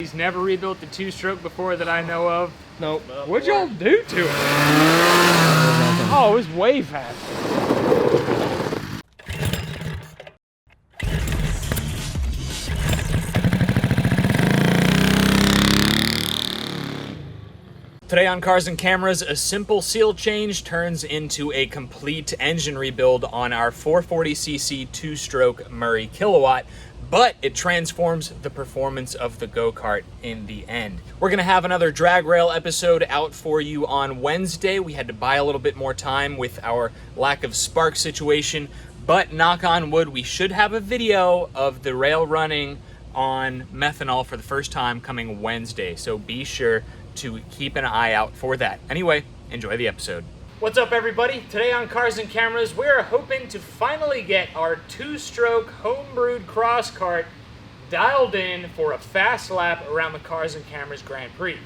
He's never rebuilt the two-stroke before that I know of. Nope. What'd y'all do to it? Oh, it was way faster. Today on Cars and Cameras, a simple seal change turns into a complete engine rebuild on our 440cc two-stroke Murray Kilowatt, but it transforms the performance of the go-kart in the end. We're gonna have another drag rail episode out for you on Wednesday. We had to buy a little bit more time with our lack of spark situation, but knock on wood, we should have a video of the rail running on methanol for the first time coming Wednesday, so be sure to keep an eye out for that. Anyway, enjoy the episode. What's up, everybody? Today on Cars and Cameras, we're hoping to finally get our two-stroke homebrewed cross kart dialed in for a fast lap around the Cars and Cameras Grand Prix.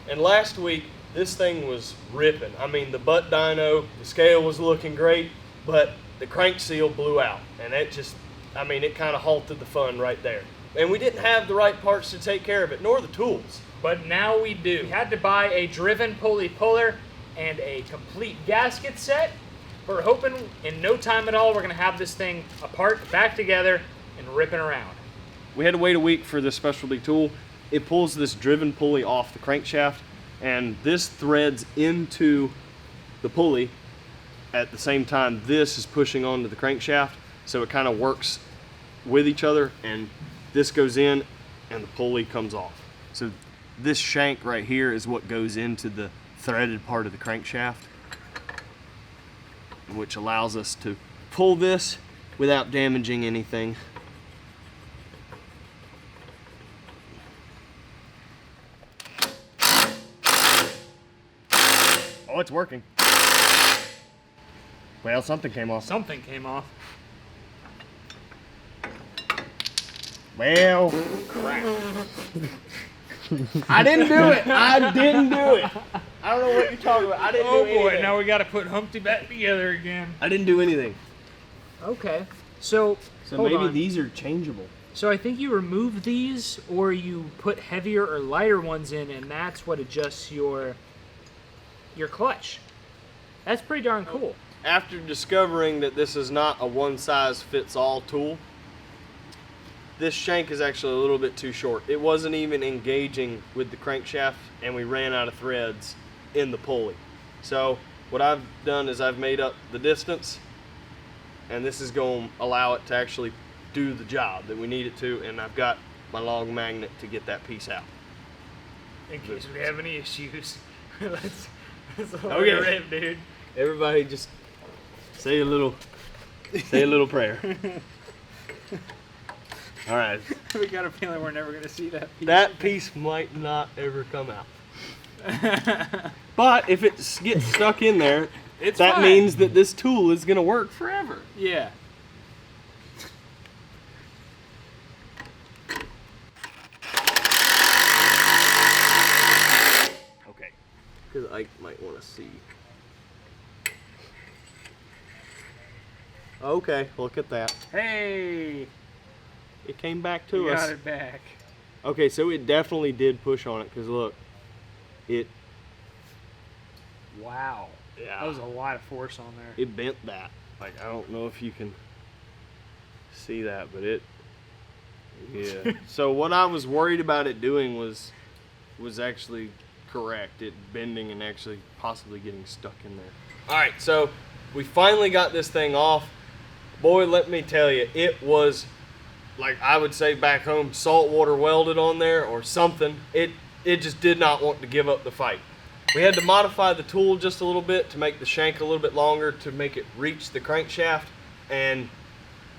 And last week, this thing was ripping. I mean, the butt dyno, the scale was looking great, but the crank seal blew out. And it just, I mean, it kind of halted the fun right there. And we didn't have the right parts to take care of it, nor the tools. But now we do. We had to buy a driven pulley puller and a complete gasket set. We're hoping in no time at all we're gonna have this thing apart, back together, and ripping around. We had to wait a week for this specialty tool. It pulls this driven pulley off the crankshaft, and this threads into the pulley. At the same time, this is pushing onto the crankshaft, so it kind of works with each other, and this goes in and the pulley comes off. So this shank right here is what goes into the threaded part of the crankshaft, which allows us to pull this without damaging anything. Oh, it's working. Well, something came off. Something came off. Well, crap. I didn't do it. I didn't do it. I don't know what you're talking about. I didn't do anything. Oh boy, now we gotta put Humpty back together again. I didn't do anything. Okay, so maybe on. these are changeable. So I think you remove these, or you put heavier or lighter ones in, and that's what adjusts your clutch. That's pretty darn cool. After discovering that this is not a one-size-fits-all tool, this shank is actually a little bit too short. It wasn't even engaging with the crankshaft, and we ran out of threads in the pulley. So what I've done is I've made up the distance, and this is going to allow it to actually do the job that we need it to, and I've got my long magnet to get that piece out. In case we have any issues. Let's Okay. rip, dude. Everybody just say a little prayer. All right. We got a feeling we're never gonna see that piece. That piece might not ever come out. But if it gets stuck in there, It's that fine. means that this tool is going to work forever. Yeah. Okay. Because Ike might want to see. Okay, look at that. Hey, It came back to you us. got it back. Okay, so it definitely did push on it, because look, it Wow. Yeah. That was a lot of force on there. it bent that. Like, I don't know if you can see that, but it, yeah. So what I was worried about it doing was actually correct. It bending and actually possibly getting stuck in there. All right, so we finally got this thing off. Boy, let me tell you, it was, like I would say back home, saltwater welded on there or something. It just did not want to give up the fight. We had to modify the tool just a little bit to make the shank a little bit longer to make it reach the crankshaft, and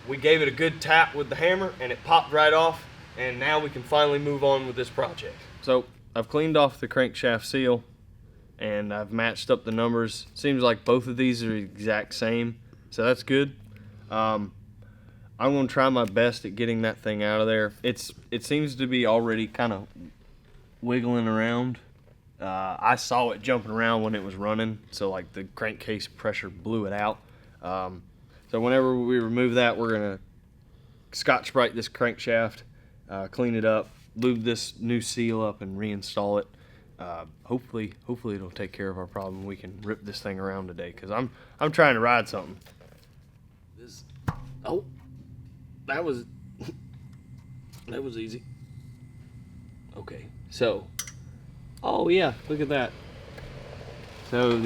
we gave it a good tap with the hammer and it popped right off, and now we can finally move on with this project. So I've cleaned off the crankshaft seal and I've matched up the numbers. Seems like both of these are the exact same, so that's good. I'm gonna try my best at getting that thing out of there. It seems to be already kind of wiggling around. I saw it jumping around when it was running, so like the crankcase pressure blew it out. So whenever we remove that, we're gonna Scotch-Brite this crankshaft, clean it up, lube this new seal up and reinstall it. Hopefully it'll take care of our problem. We can rip this thing around today, because I'm trying to ride something. Oh, that was easy. Okay, so, oh yeah, look at that. So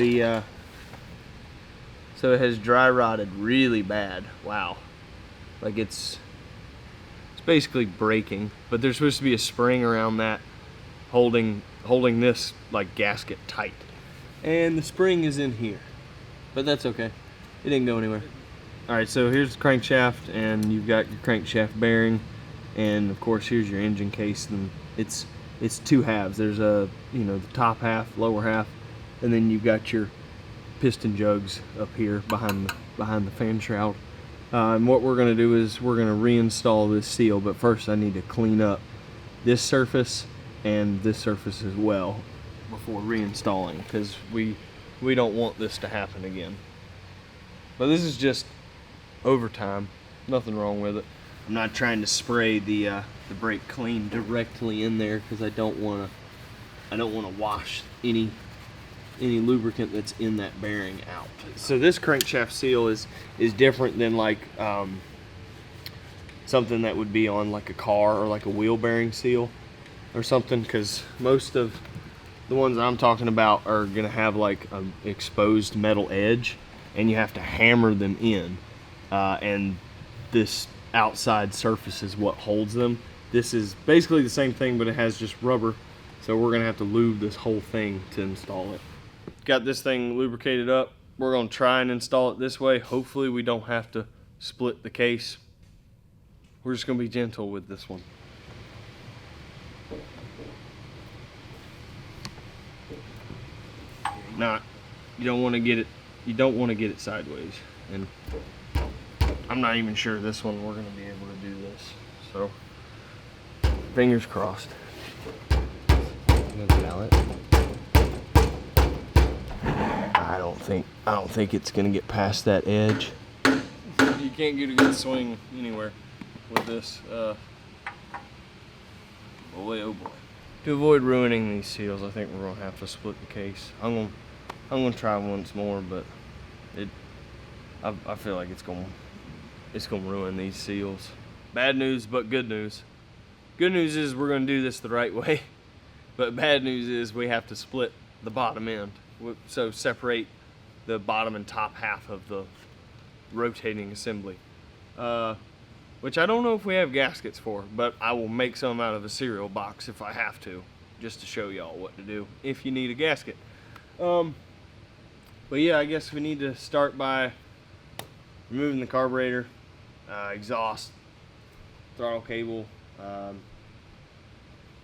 so it has dry rotted really bad. Wow, like it's basically breaking. But there's supposed to be a spring around that holding this like gasket tight, and the spring is in here, but that's okay. It didn't go anywhere. All right, so here's the crankshaft, and you've got your crankshaft bearing, and of course here's your engine case. And it's two halves. There's the top half, lower half, and then you've got your piston jugs up here behind the fan shroud. And what we're going to do is we're going to reinstall this seal, but first I need to clean up this surface and this surface as well before reinstalling, because we don't want this to happen again. But this is just overtime, nothing wrong with it. I'm not trying to spray the brake clean directly in there, because I don't want to wash any lubricant that's in that bearing out. So this crankshaft seal is different than like something that would be on like a car or like a wheel bearing seal or something, because most of the ones I'm talking about are gonna have like an exposed metal edge, and you have to hammer them in, and this outside surface is what holds them. This is basically the same thing, but it has just rubber, so we're gonna have to lube this whole thing to install it. Got this thing lubricated up. We're gonna try and install it this way. Hopefully we don't have to split the case. We're just gonna be gentle with this one. Not, you don't want to get it sideways, and I'm not even sure this one we're gonna be able to do this. So fingers crossed. I don't think it's gonna get past that edge. You can't get a good swing anywhere with this. Boy, oh boy. To avoid ruining these seals, I think we're gonna have to split the case. I'm gonna try once more, but I feel like it's gonna ruin these seals. Bad news, but good news. Good news is we're gonna do this the right way, but bad news is we have to split the bottom end. So separate the bottom and top half of the rotating assembly, which I don't know if we have gaskets for, but I will make some out of a cereal box if I have to, just to show y'all what to do if you need a gasket. But yeah, I guess we need to start by removing the carburetor, exhaust, throttle cable, and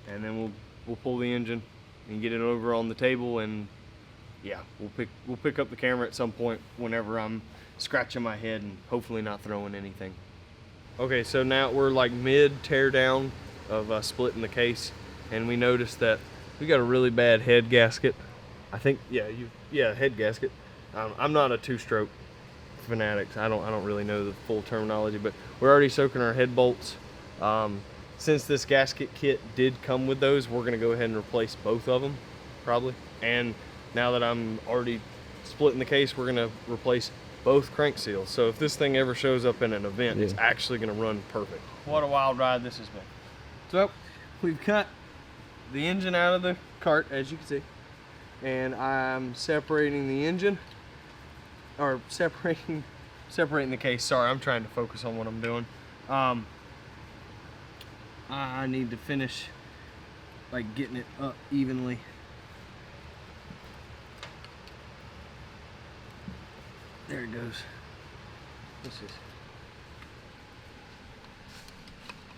then we'll pull the engine and get it over on the table, and yeah, we'll pick up the camera at some point whenever I'm scratching my head and hopefully not throwing anything. Okay, so now we're like mid tear down of splitting the case, and we noticed that we got a really bad head gasket. I think head gasket. I'm not a two-stroke fanatic. I don't really know the full terminology, but we're already soaking our head bolts. Since this gasket kit did come with those, we're gonna go ahead and replace both of them probably. And now that I'm already splitting the case, we're gonna replace both crank seals. So if this thing ever shows up in an event, it's actually gonna run perfect. What a wild ride this has been. So we've cut the engine out of the cart, as you can see, and I'm separating the engine, or separating the case. Sorry, I'm trying to focus on what I'm doing. I need to finish like getting it up evenly. There it goes. This is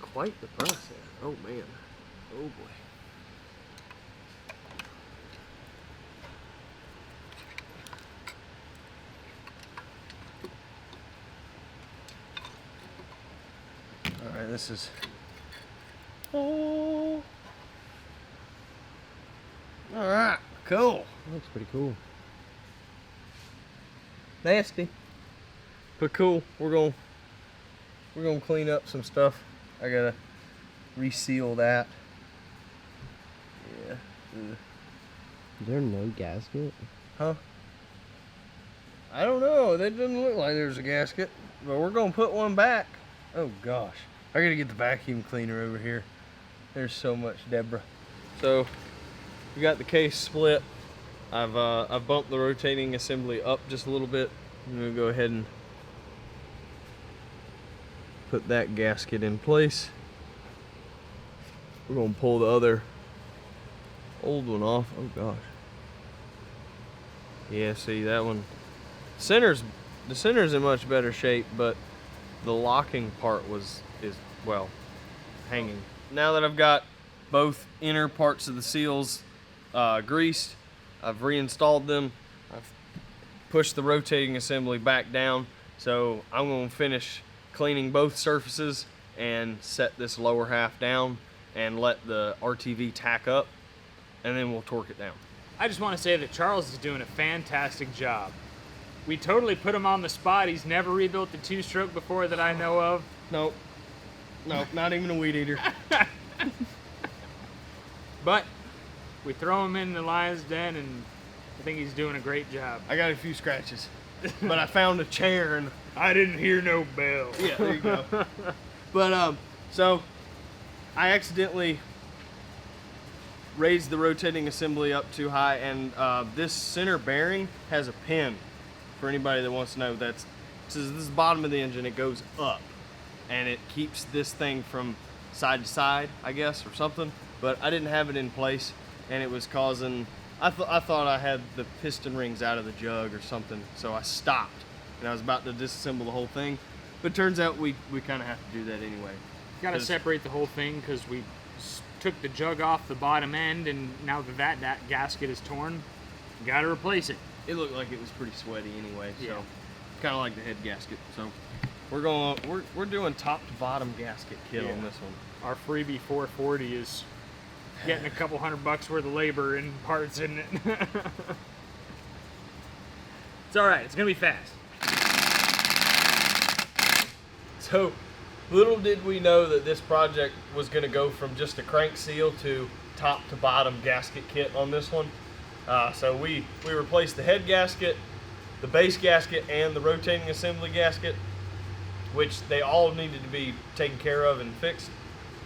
quite the process. Oh man. Oh boy. All right, this is. Oh. All right, cool. Looks pretty cool. Nasty, but cool. We're gonna clean up some stuff. I gotta reseal that. Is there no gasket? Huh? I don't know. That doesn't look like there's a gasket, but we're gonna put one back. Oh gosh, I gotta get the vacuum cleaner over here. There's so much debris. So we got the case split. I've bumped the rotating assembly up just a little bit. I'm gonna go ahead and put that gasket in place. We're gonna pull the other old one off. Oh gosh. Yeah, see that one. The center's in much better shape, but the locking part is well hanging. Now that I've got both inner parts of the seals greased, I've reinstalled them. I've pushed the rotating assembly back down, so I'm going to finish cleaning both surfaces and set this lower half down and let the RTV tack up, and then we'll torque it down. I just want to say that Charles is doing a fantastic job. We totally put him on the spot. He's never rebuilt the two-stroke before that I know of. Nope, not even a weed eater. But we throw him in the lion's den, and I think he's doing a great job. I got a few scratches, but I found a chair and I didn't hear no bell. yeah, there you go. But so I accidentally raised the rotating assembly up too high, and this center bearing has a pin. For anybody that wants to know, this is the bottom of the engine. It goes up, and it keeps this thing from side to side, I guess, or something. But I didn't have it in place, and it was causing. I thought I had the piston rings out of the jug or something, so I stopped, and I was about to disassemble the whole thing. But turns out we kind of have to do that anyway. Got to separate the whole thing because we took the jug off the bottom end, and now that gasket is torn, got to replace it. It looked like it was pretty sweaty anyway, so Yeah. kind of like the head gasket. So we're doing top to bottom gasket kit on this one. Our freebie 440 is getting a couple $100 worth of labor and parts in it. It's all right. It's gonna be fast. So little did we know that this project was going to go from just a crank seal to top to bottom gasket kit on this one. So we replaced the head gasket, the base gasket, and the rotating assembly gasket, which they all needed to be taken care of and fixed.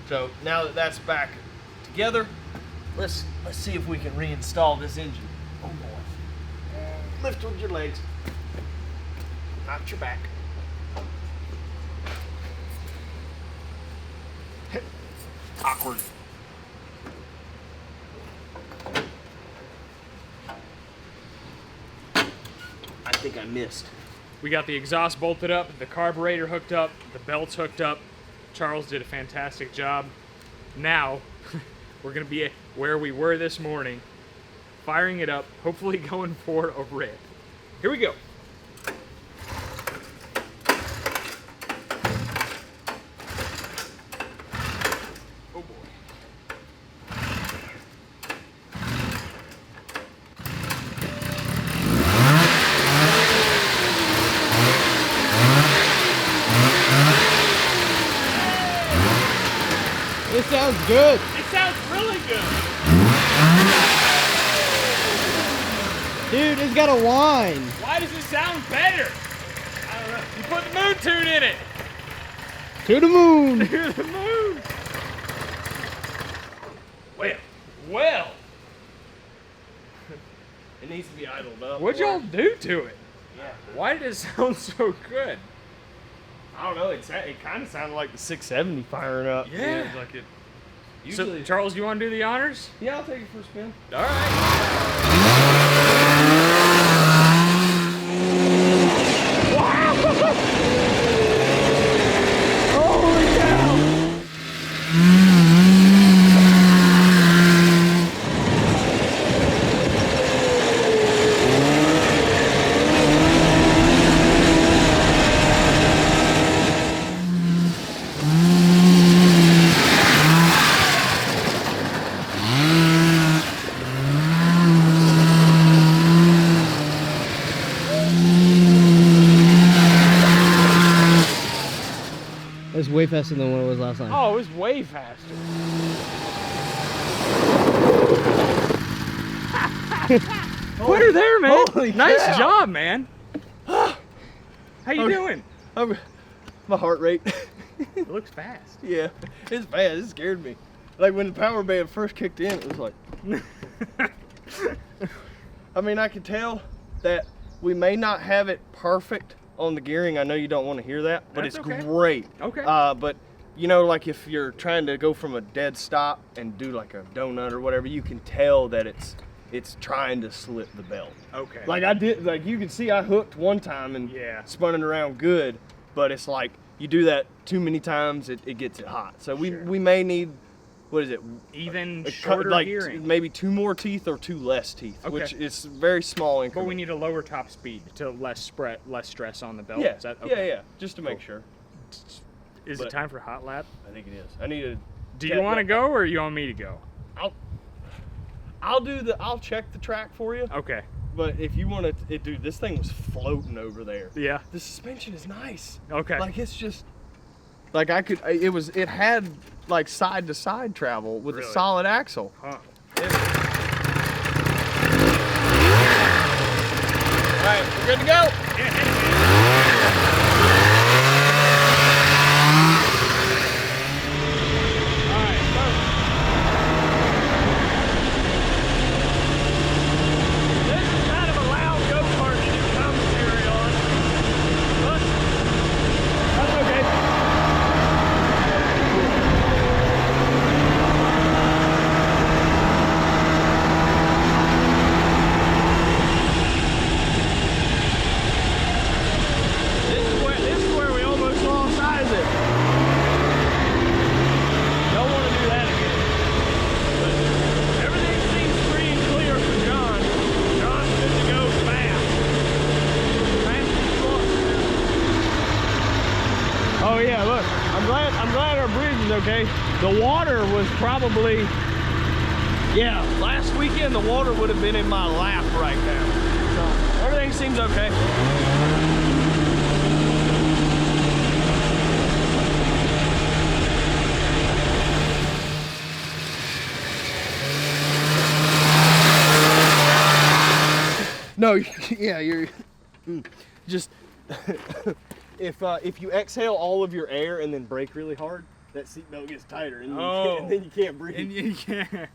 So now that that's back together, let's see if we can reinstall this engine. Oh boy. Lift with your legs, not your back. Awkward. I think I missed. We got the exhaust bolted up, the carburetor hooked up, the belts hooked up. Charles did a fantastic job. Now, we're gonna be where we were this morning, firing it up, hopefully going for a rip. Here we go. Oh boy. It sounds good. It sounds really good. Dude, it's got a whine. Why does it sound better? I don't know. You put the moon tune in it. To the moon. To the moon. Well. It needs to be idled up. What'd y'all do to it? Yeah. Why did it sound so good? I don't know. It kind of sounded like the 670 firing up. Yeah. It's like it. So, Usually. Charles, you want to do the honors? Yeah, I'll take it for a spin. All right. Holy cow. It's way faster than what it was last time. Oh, it was way faster. Put her there, man. Holy Nice cow. job, man. How you Okay. doing? My heart rate. It looks fast. Yeah, it's bad. It scared me. Like when the power band first kicked in, it was like. I mean, I could tell that we may not have it perfect on the gearing. I know you don't want to hear that, but That's it's okay. great. Okay. But you know, like if you're trying to go from a dead stop and do like a donut or whatever, you can tell that it's trying to slip the belt. Okay. Like I did, like you can see I hooked one time and Yeah. spun it around good, but it's like you do that too many times, it gets it hot. So Sure. we may need, what is it? Even A cut- shorter like gearing. maybe 2 more teeth or 2 less teeth, Okay. which is very small But increment. we need a lower top speed to less stress on the belt. yeah, Is that, yeah, just to make Cool. sure. Is But- it time for hot lap? I think it is. I need to. Do you want to go or you want me to go? I'll check the track for you. Okay. But if you want to, dude, this thing was floating over there. Yeah. The suspension is nice. Okay. Like it's just, like it had like side to side travel with Really? a solid axle. Huh. All right, we're good to go. This is kind of a loud go-kart to do commentary on. But that's okay. This is where we almost lost Isaac. Don't want to do that again. But everything seems free and clear for John. John's good to go fast. Oh yeah, look. I'm glad our bridge is okay. The water was probably, Yeah, last weekend the water would have been in my lap right now. So everything seems okay. No, yeah, you're just if you exhale all of your air and then brake really hard, that seatbelt gets tighter and, Oh. and then you can't breathe. and you can't. Here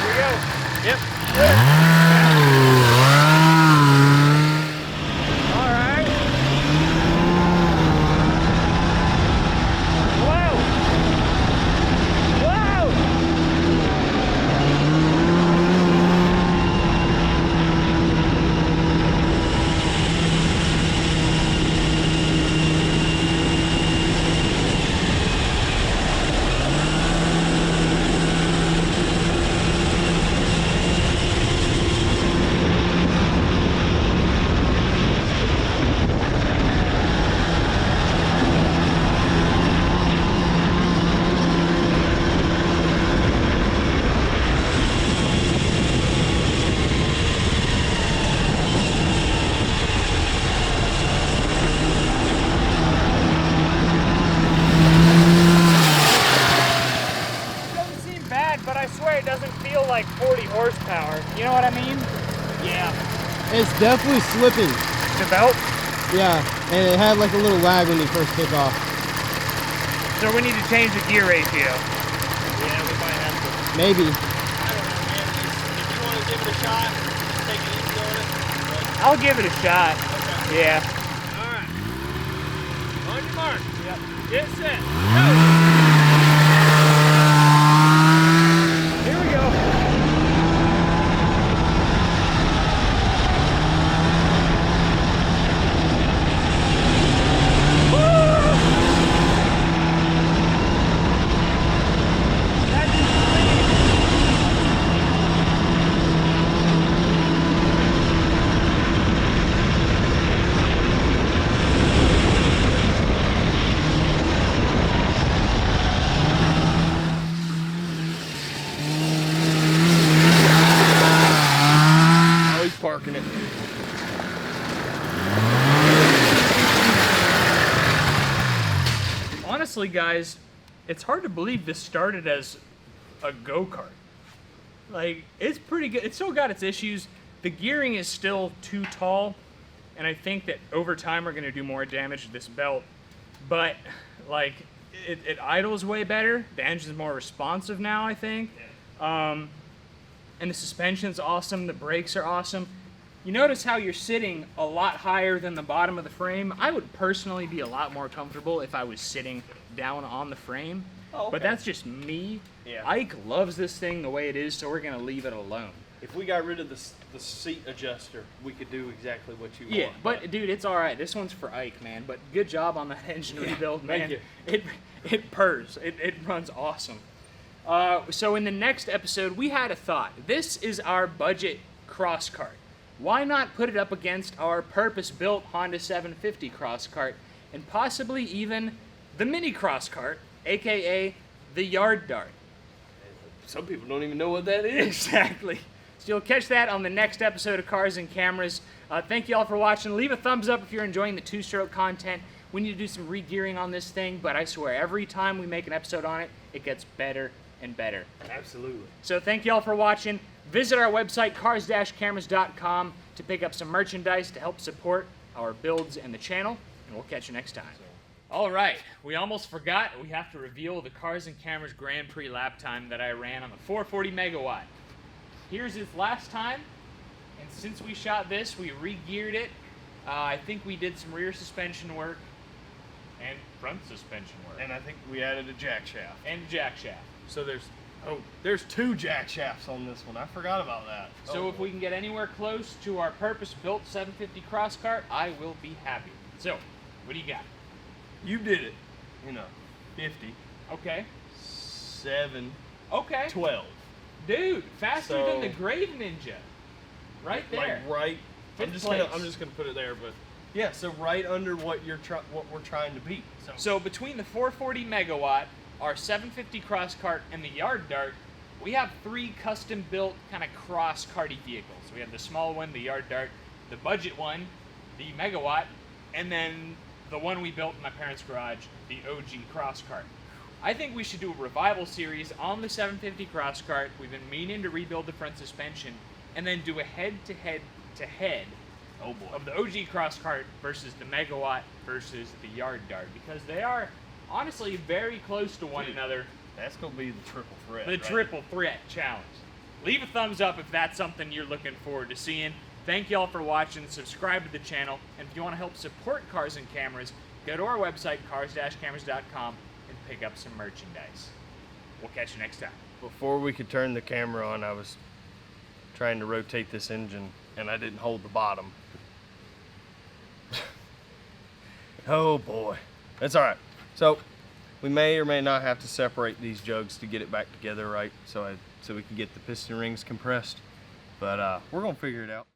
we go. Yep. All right. Whoa! Whoa! Doesn't seem bad, but I swear it doesn't feel like 40 horsepower. You know what I mean? Yeah. It's definitely slipping. The belt. Yeah, and it had like a little lag when you first took off. So we need to change the gear ratio. Yeah, we might have to. Maybe. I don't know, man. If you want to give it a shot, take it easy on it. I'll give it a shot. Okay. Yeah. All right. On your mark. Yep. Get set. Go. Here we go. Oh, he's parking it. Honestly, guys, it's hard to believe this started as a go-kart. Like, it's pretty good. It's still got its issues. The gearing is still too tall, and I think that over time we're gonna do more damage to this belt. But like, it idles way better. The engine's more responsive now, I think. And the suspension's awesome. The brakes are awesome. You notice how you're sitting a lot higher than the bottom of the frame. I would personally be a lot more comfortable if I was sitting down on the frame. Oh, okay. But that's just me. Yeah. Ike loves this thing the way it is, so we're gonna leave it alone. If we got rid of the seat adjuster, we could do exactly what you Yeah, want. but dude, it's all right. This one's for Ike, man. But good job on the engine rebuild, man. Thank It purrs. It runs awesome. So in the next episode, we had a thought. This is our budget cross cart. Why not put it up against our purpose-built Honda 750 cross cart, and possibly even the mini cross cart, aka the yard dart? Some people don't even know what that is. Exactly. So you'll catch that on the next episode of Cars and Cameras. Thank you all for watching. Leave a thumbs up if you're enjoying the two-stroke content. We need to do some re-gearing on this thing, but I swear, every time we make an episode on it, it gets better and better. Absolutely. So thank you all for watching. Visit our website, cars-cameras.com, to pick up some merchandise to help support our builds and the channel, and we'll catch you next time. All right, we almost forgot. We have to reveal the Cars and Cameras Grand Prix lap time that I ran on the 440 megawatt. Here's his last time, and since we shot this, we re-geared it. I think we did some rear suspension work and front suspension work. And I think we added a jack shaft. And a jack shaft. So there's 2 jack shafts on this one. I forgot about that. So if we can get anywhere close to our purpose-built 750 cross cart, I will be happy. So, what do you got? You did it. 50, Okay. 7, Okay. 12. Dude, faster So- than the Grave Ninja. Right there. Like right. I'm Fifth just place. gonna put it there, but yeah. So right under what we're trying to beat. So between the 440 megawatt, our 750 cross cart, and the yard dart, we have 3 custom-built kind of cross karty vehicles. We have the small one, the yard dart, the budget one, the megawatt, and then the one we built in my parents' garage, the OG cross cart. I think we should do a revival series on the 750 cross cart. We've been meaning to rebuild the front suspension, and then do a head-to-head oh boy. of the OG cross cart versus the megawatt versus the yard dart, because they are honestly very close to one another. That's gonna be the triple threat. The triple threat challenge. Leave a thumbs up if that's something you're looking forward to seeing. Thank you all for watching. Subscribe to the channel, and if you want to help support Cars and Cameras, go to our website, cars-cameras.com, and pick up some merchandise. We'll catch you next time. Before we could turn the camera on, I was trying to rotate this engine, and I didn't hold the bottom. Oh boy. That's all right. So we may or may not have to separate these jugs to get it back together right, so we can get the piston rings compressed. But we're gonna figure it out.